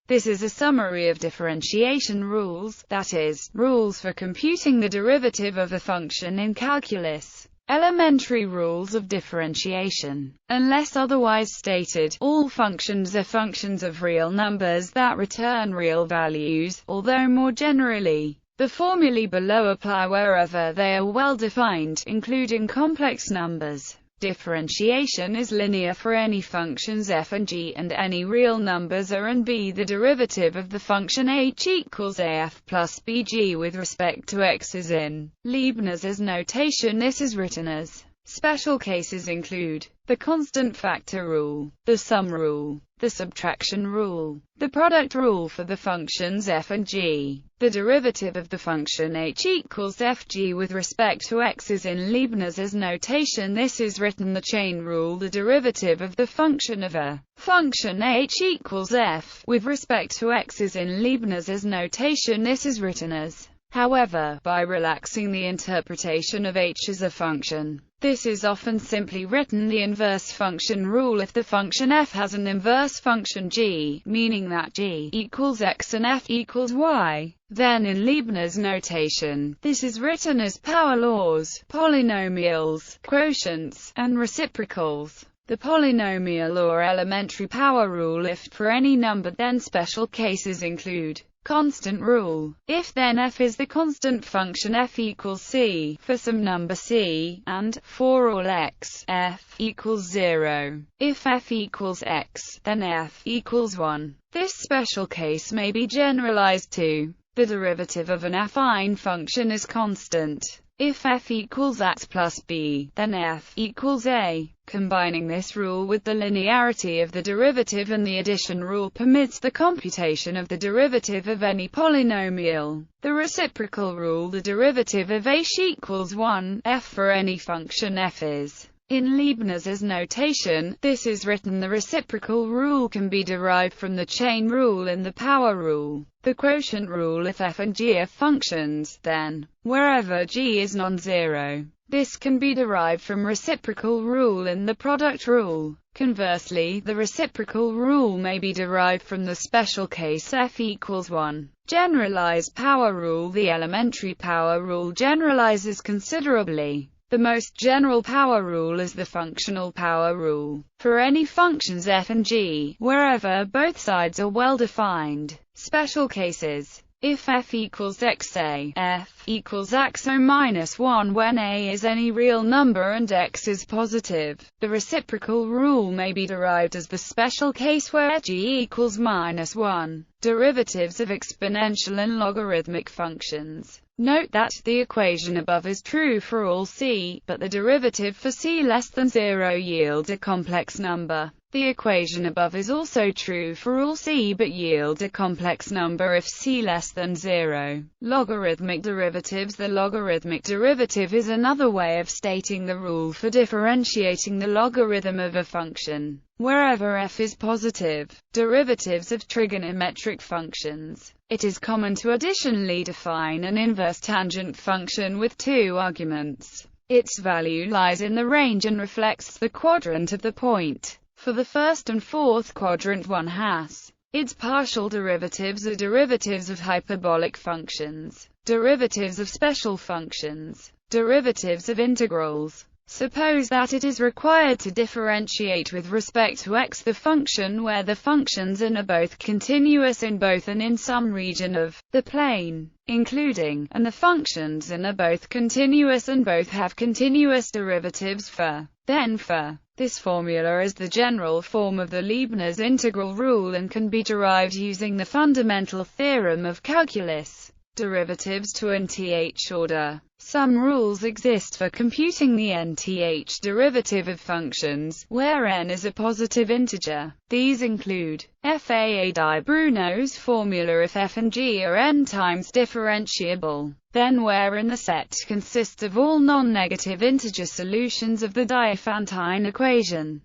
This is a summary of differentiation rules, that is, rules for computing the derivative of a function in calculus. Elementary rules of differentiation. Unless otherwise stated, all functions are functions of real numbers that return real values, although more generally, the formulae below apply wherever they are well defined, including complex numbers. Differentiation is linear for any functions f and g and any real numbers a and b. The derivative of the function h equals af plus bg with respect to x is in Leibniz's notation. This is written as. Special cases include the constant factor rule, the sum rule, the subtraction rule, the product rule for the functions f and g. The derivative of the function h equals fg with respect to x is in Leibniz's notation. This is written the chain rule. The derivative of the function of a function h equals f with respect to x is in Leibniz's notation. This is written as. However, by relaxing the interpretation of h as a function, this is often simply written the inverse function rule. If the function f has an inverse function g, meaning that g equals x and f equals y, then in Leibniz notation, this is written as power laws, polynomials, quotients, and reciprocals. The polynomial or elementary power rule. If for any number, then special cases include constant rule. If then f is the constant function f equals c for some number c, and for all x, f equals 0. If f equals x, then f equals 1. This special case may be generalized to the derivative of an affine function is constant. If f equals x plus b, then f equals a. Combining this rule with the linearity of the derivative and the addition rule permits the computation of the derivative of any polynomial. The reciprocal rule. The derivative of h equals 1, f for any function f is. In Leibniz's notation, this is written the reciprocal rule can be derived from the chain rule and the power rule. The quotient rule. If f and g are functions, then, wherever g is non-zero, this can be derived from reciprocal rule and the product rule. Conversely, the reciprocal rule may be derived from the special case f equals 1. Generalized power rule. The elementary power rule generalizes considerably. The most general power rule is the functional power rule. For any functions f and g, wherever both sides are well defined. Special cases. If f equals xa, f equals xo minus 1 when a is any real number and x is positive. The reciprocal rule may be derived as the special case where g equals minus 1. Derivatives of exponential and logarithmic functions. Note that the equation above is true for all c, but the derivative for c less than 0 yields a complex number. The equation above is also true for all c but yields a complex number if c less than 0. Logarithmic derivatives. The logarithmic derivative is another way of stating the rule for differentiating the logarithm of a function. Wherever f is positive, derivatives of trigonometric functions. It is common to additionally define an inverse tangent function with two arguments. Its value lies in the range and reflects the quadrant of the point. For the first and fourth quadrant one has. Its partial derivatives are derivatives of hyperbolic functions, derivatives of special functions, derivatives of integrals. Suppose that it is required to differentiate with respect to x the function where the functions n are both continuous in both and in some region of the plane, including, and the functions n are both continuous and both have continuous derivatives for. Then for. This formula is the general form of the Leibniz integral rule and can be derived using the fundamental theorem of calculus. Derivatives to nth order. Some rules exist for computing the nth derivative of functions, where n is a positive integer. These include FAA di Bruno's formula. If f and g are n times differentiable, then where n the set consists of all non-negative integer solutions of the Diophantine equation,